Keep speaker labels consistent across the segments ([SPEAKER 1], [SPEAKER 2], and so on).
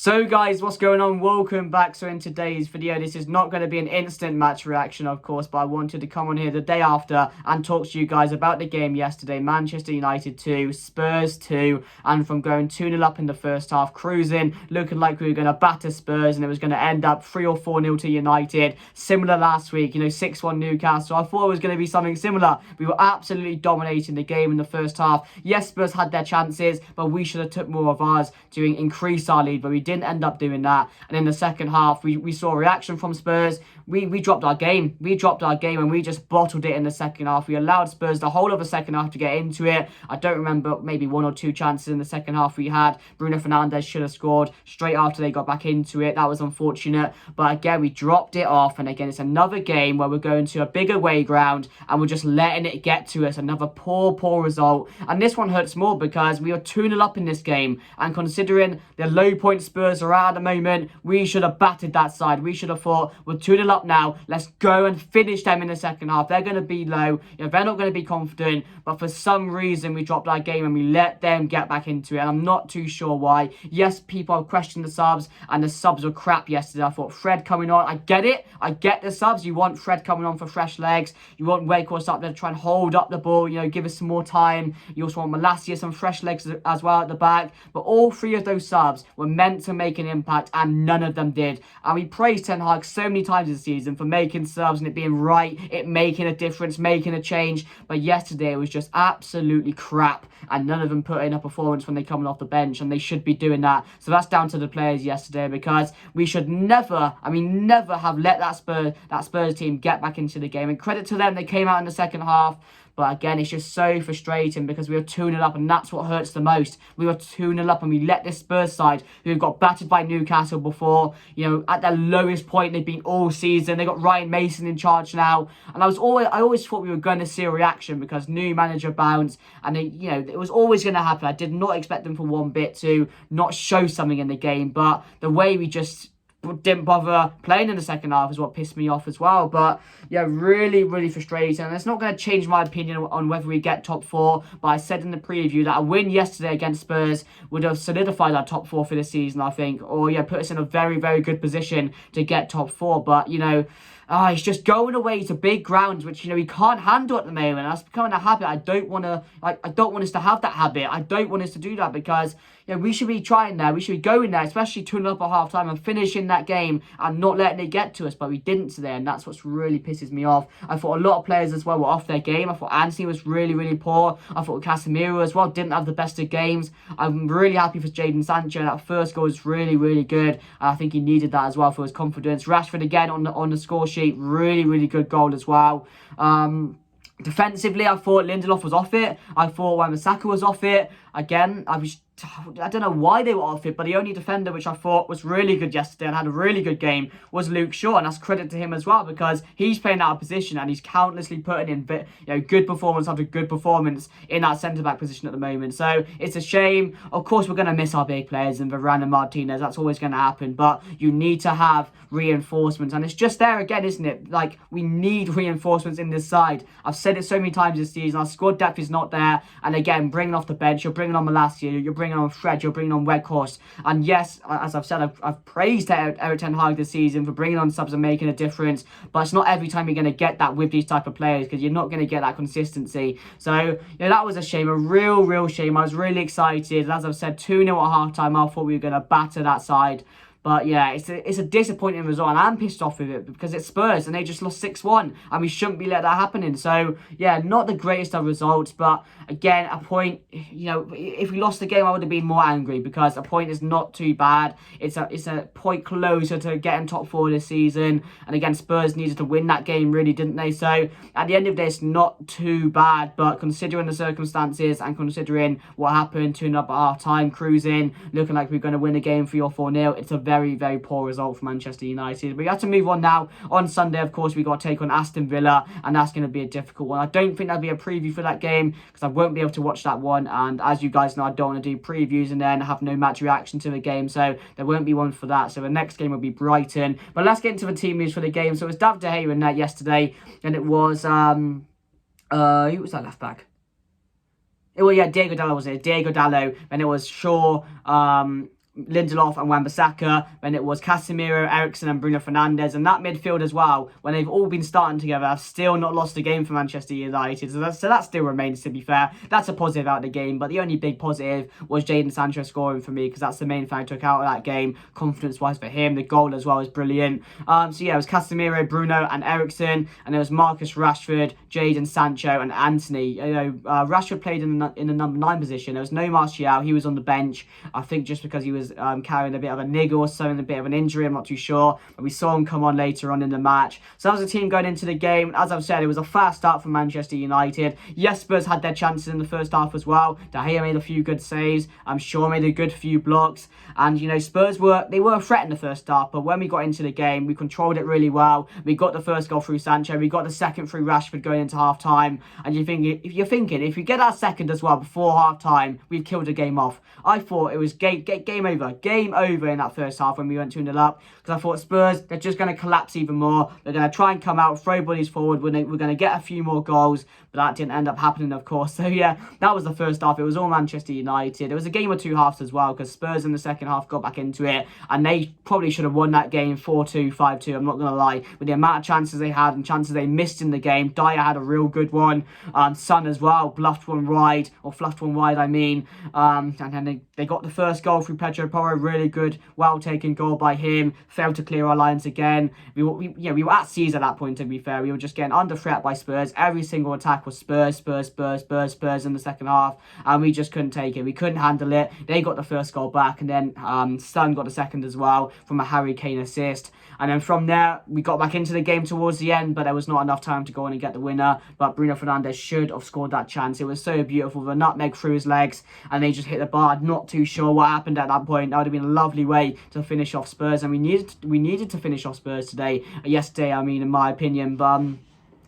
[SPEAKER 1] So guys, what's going on? Welcome back. So in today's video, this is not going to be an instant match reaction, of course, but I wanted to come on here the day after and talk to you guys about the game yesterday. Manchester United 2, Spurs 2, and from going 2-0 up in the first half, cruising, looking like we were going to batter Spurs and it was going to end up 3 or 4-0 to United. Similar last week, 6-1 Newcastle. I thought it was going to be something similar. We were absolutely dominating the game in the first half. Yes, Spurs had their chances, but we should have took more of ours to increase our lead, but we didn't end up doing that. And in the second half, we saw a reaction from Spurs. We dropped our game. We dropped our game and we just bottled it in the second half. We allowed Spurs the whole of the second half to get into it. I don't remember, maybe 1 or 2 chances in the second half we had. Bruno Fernandes should have scored straight after they got back into it. That was unfortunate. But again, we dropped it off. And again, it's another game where we're going to a big away ground and we're just letting it get to us. Another poor result. And this one hurts more because we were 2-0 up in this game. And considering the low point Spurs are at the moment, we should have battered that side. We should have thought, we're 2-0 up now, let's go and finish them in the second half. They're going to be low, they're not going to be confident, but for some reason we dropped our game and we let them get back into it, and I'm not too sure why. Yes, people have questioned the subs, and the subs were crap yesterday. I thought Fred coming on, I get it, I get the subs, you want Fred coming on for fresh legs, you want Wakehorse up there to try and hold up the ball, give us some more time, you also want Malacia, some fresh legs as well at the back, but all 3 of those subs were meant to make an impact and none of them did. And we praised Ten Hag so many times this season for making subs and it being right, it making a difference, making a change, but yesterday it was just absolutely crap and none of them put in a performance when they coming off the bench, and they should be doing that. So that's down to the players yesterday, because we should never have let that Spurs team get back into the game. And credit to them, they came out in the second half. But again, it's just so frustrating because we were 2-0 up, and that's what hurts the most. We were 2-0 up and we let this Spurs side, who got battered by Newcastle before, at their lowest point they've been all season. They got Ryan Mason in charge now. And I always thought we were going to see a reaction because new manager bounce, and it was always going to happen. I did not expect them for one bit to not show something in the game, but the way we just didn't bother playing in the second half is what pissed me off as well. But yeah, really frustrating, and it's not going to change my opinion on whether we get top 4. But I said in the preview that a win yesterday against Spurs would have solidified our top 4 for the season, I think, or put us in a very good position to get top 4. But it's just going away to big grounds, which we can't handle at the moment. That's becoming a habit. I don't want us to have that habit. I don't want us to do that, because we should be trying there. We should be going there, especially 2-0 up at half time and finishing that game and not letting it get to us. But we didn't today, and that's what's really pisses me off. I thought a lot of players as well were off their game. I thought Anthony was really poor. I thought Casemiro as well didn't have the best of games. I'm really happy for Jadon Sancho. That first goal was really good. I think he needed that as well for his confidence. Rashford again on the score sheet, really good goal as well. Defensively, I thought Lindelof was off it. I thought Wan-Bissaka was off it. Again, I don't know why they were off it, but the only defender which I thought was really good yesterday and had a really good game was Luke Shaw, and that's credit to him as well, because he's playing out of position and he's countlessly putting in good performance after good performance in that centre-back position at the moment. So it's a shame. Of course, we're going to miss our big players in Varane and Martinez. That's always going to happen, but you need to have reinforcements, and it's just there again, isn't it? Like, we need reinforcements in this side. I've said it so many times this season. Our squad depth is not there, and again, bringing off the bench, you're bringing on Malacia, you're bringing on Fred, you're bringing on Wakehorse. And yes, as I've said, I've praised Erik Ten Hag this season for bringing on subs and making a difference, but it's not every time you're going to get that with these type of players, because you're not going to get that consistency. So that was a shame, a real shame. I was really excited, and as I've said, 2-0 at half time, I thought we were going to batter that side. But yeah, it's a disappointing result, and I'm pissed off with it because it's Spurs and they just lost 6-1, and we shouldn't be let that happening. So yeah, not the greatest of results, but again, a point, if we lost the game, I would have been more angry, because a point is not too bad. It's a point closer to getting top 4 this season, and again, Spurs needed to win that game, really, didn't they? So at the end of this, not too bad, but considering the circumstances and considering what happened, 2-0 up at half time, cruising, looking like we're going to win the game 3 or 4-0, it's a very poor result for Manchester United. But we have to move on now. On Sunday, of course, we got to take on Aston Villa, and that's going to be a difficult one. I don't think there'll be a preview for that game, because I won't be able to watch that one, and as you guys know, I don't want to do previews and then have no match reaction to the game, so there won't be one for that. So the next game will be Brighton. But let's get into the team news for the game. So it was David De Gea in net yesterday, and it was who was that left back? Well, yeah, Diego Dallo was it. Diego Dallo, and it was Shaw, Lindelof and Wan-Bissaka, when it was Casemiro, Eriksen and Bruno Fernandes, and that midfield as well, when they've all been starting together, have still not lost a game for Manchester United, so that still remains, to be fair. That's a positive out of the game, but the only big positive was Jadon Sancho scoring for me, because that's the main thing I took out of that game, confidence-wise for him. The goal as well was brilliant. So yeah, it was Casemiro, Bruno and Eriksen, and it was Marcus Rashford, Jadon Sancho and Anthony. Rashford played in the number 9 position. There was no Martial, he was on the bench, I think just because he was carrying a bit of a niggle or something, a bit of an injury, I'm not too sure, but we saw him come on later on in the match. So that was the team going into the game. As I've said, it was a fast start for Manchester United. Yes, Spurs had their chances in the first half as well. De Gea made a few good saves, I'm sure made a good few blocks, and Spurs were a threat in the first half, but when we got into the game, we controlled it really well. We got the first goal through Sancho, we got the second through Rashford going into half time, and you're thinking, if we get that second as well before half time, we've killed the game off. I thought it was game over in that first half when we went 2-0 up, because I thought Spurs, they're just going to collapse even more. They're going to try and come out, throw bodies forward, we're going to get a few more goals, but that didn't end up happening, of course. So yeah, that was the first half. It was all Manchester United. It was a game of 2 halves as well, because Spurs in the second half got back into it, and they probably should have won that game 4-2, 5-2, I'm not going to lie, with the amount of chances they had and chances they missed in the game. Dyer had a real good one, Son as well, fluffed one wide, I mean, and then they got the first goal through Pedro Porro, really good, well taken goal by him, failed to clear our lines again. We were at seas at that point, to be fair. We were just getting under threat by Spurs. Every single attack was Spurs in the second half, and we just couldn't take it. We couldn't handle it. They got the first goal back, and then Son got the second as well from a Harry Kane assist. And then from there, we got back into the game towards the end, but there was not enough time to go on and get the winner. But Bruno Fernandes should have scored that chance. It was so beautiful. The nutmeg through his legs, and they just hit the bar. Not too sure what happened at that point. That would have been a lovely way to finish off Spurs, and we needed to finish off Spurs yesterday, I mean, in my opinion. But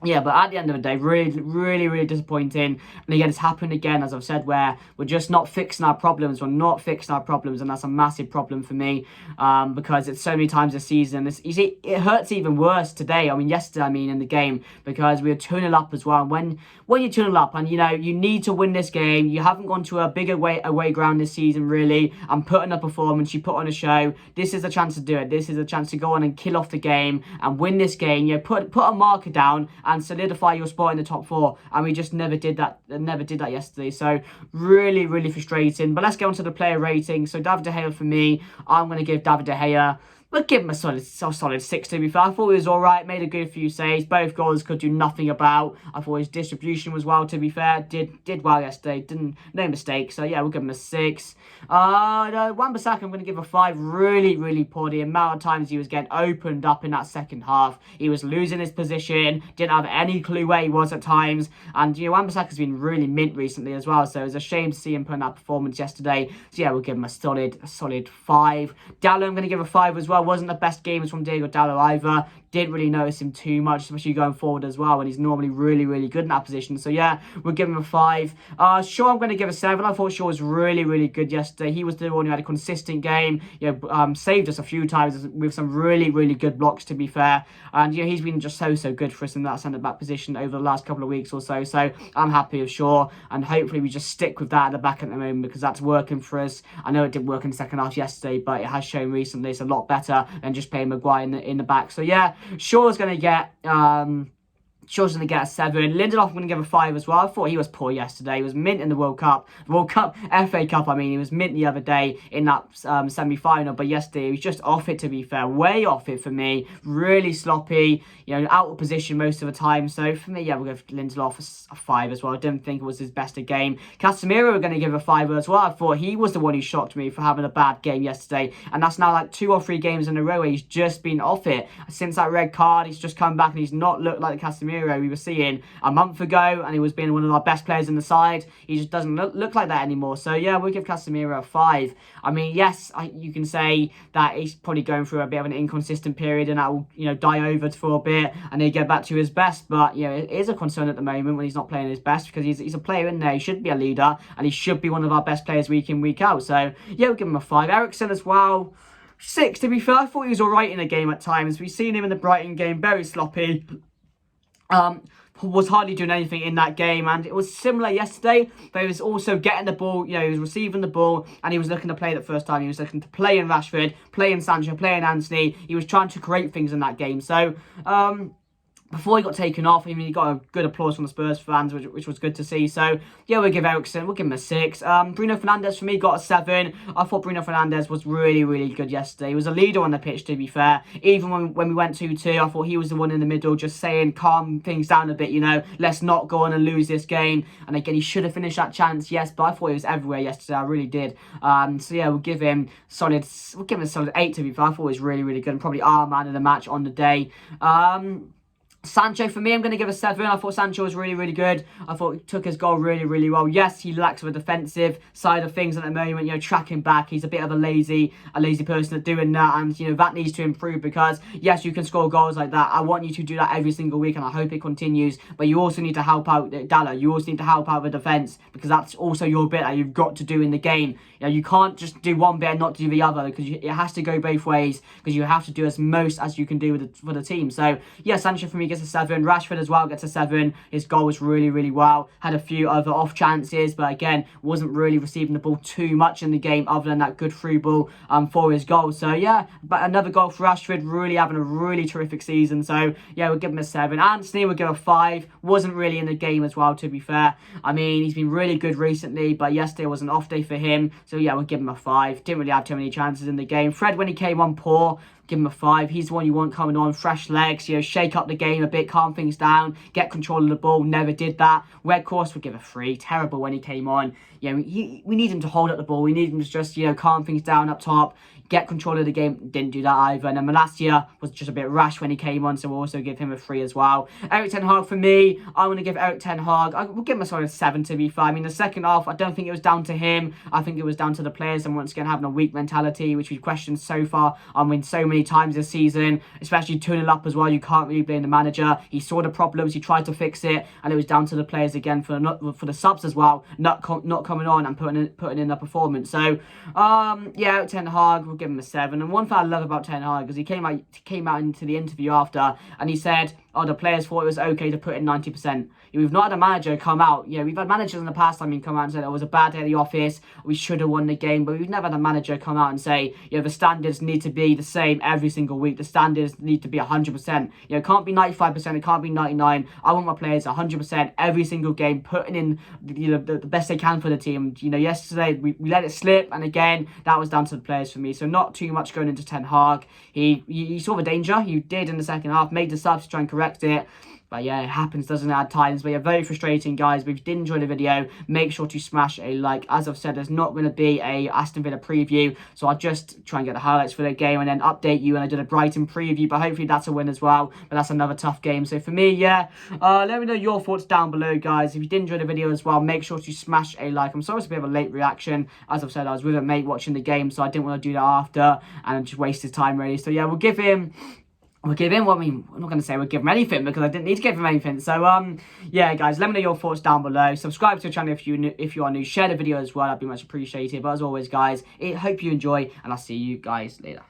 [SPEAKER 1] yeah, but at the end of the day, really disappointing. And again, it's happened again, as I've said, where we're just not fixing our problems. We're not fixing our problems, and that's a massive problem for me, because it's so many times this season. You see, it hurts even worse today. I mean, yesterday, in the game, because we were 2-0 up as well. When you're 2-0 up, and you need to win this game, you haven't gone to a big away ground this season, really, and put in a performance, you put on a show. This is a chance to do it. This is a chance to go on and kill off the game and win this game. Put a marker down and solidify your spot in the top 4, and we just never did that yesterday. So really frustrating. But let's get on to the player rating. So David De Gea, for me, I'm going to give David De Gea, but give him a solid 6, to be fair. I thought he was alright, made a good few saves. Both goals could do nothing about. I thought his distribution was well, to be fair. Did well yesterday, no mistakes. So yeah, we'll give him a 6. Wan-Bissaka, I'm going to give a 5. Really poor. The amount of times he was getting opened up in that second half. He was losing his position, didn't have any clue where he was at times. And Wan-Bissaka's been really mint recently as well, so it was a shame to see him put in that performance yesterday. So yeah, we'll give him a solid 5. Dalot, I'm going to give a 5 as well. Wasn't the best games from Diego Dalot either. Didn't really notice him too much, especially going forward as well, when he's normally really good in that position. So yeah, we'll give him a 5. Shaw, I'm going to give a 7. I thought Shaw was really good yesterday. He was the one who had a consistent game. Saved us a few times with some really good blocks, to be fair. And he's been just so good for us in that centre back position over the last couple of weeks or so. So I'm happy with Shaw, and hopefully we just stick with that at the back at the moment, because that's working for us. I know it didn't work in the second half yesterday, but it has shown recently it's a lot better than just playing Maguire in the back. So yeah, Shaw's going to get a 7. Lindelof, I'm going to give a 5 as well. I thought he was poor yesterday. He was mint in the World Cup, FA Cup, he was mint the other day in that semi-final, but yesterday he was just off it, to be fair. Way off it for me. Really sloppy, out of position most of the time. So for me, yeah, we'll give Lindelof a 5 as well. I didn't think it was his best game. Casemiro, we're going to give a 5 as well. I thought he was the one who shocked me for having a bad game yesterday, and that's now like 2 or 3 games in a row where he's just been off it. Since that red card, he's just come back and he's not looked like the Casemiro we were seeing a month ago, and he was being one of our best players in the side. He just doesn't look like that anymore. So yeah, we'll give Casemiro a 5. Yes, you can say that he's probably going through a bit of an inconsistent period, and that will die over for a bit, and he'll get back to his best. But it is a concern at the moment when he's not playing his best, because he's a player in there. He should be a leader, and he should be one of our best players week in, week out. So yeah, we'll give him a 5. Eriksen as well, 6, to be fair. I thought he was alright in the game at times. We've seen him in the Brighton game, very sloppy. was hardly doing anything in that game, and it was similar yesterday, but he was also getting the ball, he was receiving the ball, and he was looking to play that first time. He was looking to play in Rashford, play in Sancho, play in Antony. He was trying to create things in that game. So, before he got taken off, he got a good applause from the Spurs fans, which was good to see. So, yeah, we'll give him a 6. Bruno Fernandes, for me, got a 7. I thought Bruno Fernandes was really, really good yesterday. He was a leader on the pitch, to be fair. Even when we went 2-2, I thought he was the one in the middle, just saying, calm things down a bit, let's not go on and lose this game. And again, he should have finished that chance, yes, but I thought he was everywhere yesterday. I really did. So, yeah, we'll give him a solid 8, to be fair. I thought he was really, really good, and probably our man of the match on the day. Sancho, for me, I'm going to give a 7. I thought Sancho was really, really good. I thought he took his goal really, really well. Yes, he lacks the defensive side of things at the moment, tracking back. He's a bit of a lazy person at doing that, and, that needs to improve because, yes, you can score goals like that. I want you to do that every single week, and I hope it continues, but you also need to help out Dalla. You also need to help out the defence because that's also your bit that you've got to do in the game. You can't just do one bit and not do the other because it has to go both ways because you have to do as most as you can do for the team. So, yeah, Sancho for me gets a 7. Rashford as well gets a 7. His goal was really, really well. Had a few other off chances, but again, wasn't really receiving the ball too much in the game other than that good through ball for his goal. So, yeah, but another goal for Rashford, really having a really terrific season. So, yeah, we'll give him a 7. Antony will give a 5. Wasn't really in the game as well, to be fair. I mean, he's been really good recently, but yesterday was an off day for him. So, yeah, we'll give him a 5. Didn't really have too many chances in the game. Fred, when he came on, poor. Give him a 5. He's the one you want coming on, fresh legs, shake up the game a bit, calm things down, get control of the ball. Never did that. Red Course would give a 3. Terrible when he came on. We need him to hold up the ball. We need him to just, calm things down up top, get control of the game. Didn't do that either. And then Malacia was just a bit rash when he came on, so we'll also give him a 3 as well. Eric Ten Hag, for me, I'm going to give Eric Ten Hag, we'll give him a solid 7, to be fair. I mean, the second half, I don't think it was down to him. I think it was down to the players and once again having a weak mentality, which we've questioned so far. So many times this season, especially 2-0 up as well. You can't really blame the manager. He saw the problems, he tried to fix it, and it was down to the players again for the subs as well, not coming on and putting in the performance. So, yeah, Ten Hag, we'll give him a 7. And one thing I love about Ten Hag is he came out into the interview after and he said, the players thought it was okay to put in 90%. We've not had a manager come out. We've had managers in the past, come out and say it was a bad day at the office, we should have won the game, but we've never had a manager come out and say, the standards need to be the same every single week. The standards need to be 100%. It can't be 95%, it can't be 99%. I want my players 100% every single game, putting in the best they can for the team. Yesterday we let it slip, and again, that was down to the players for me. So not too much going into Ten Hag. He saw the danger. He did in the second half, made the subs to try and correct it. But yeah, it happens, doesn't it, at times. But yeah, very frustrating, guys. But if you did enjoy the video, make sure to smash a like. As I've said, there's not going to be a Aston Villa preview, so I'll just try and get the highlights for the game and then update you. And I did a Brighton preview, but hopefully that's a win as well. But that's another tough game. So for me, yeah, let me know your thoughts down below, guys. If you did enjoy the video as well, make sure to smash a like. I'm sorry it's a bit of a late reaction. As I've said, I was with a mate watching the game, so I didn't want to do that after and just waste his time, really. So yeah, we'll give him, I'm not going to say we'll give him anything because I didn't need to give him anything. So, yeah, guys, let me know your thoughts down below. Subscribe to the channel if you are new. Share the video as well. That'd be much appreciated. But as always, guys, I hope you enjoy, and I'll see you guys later.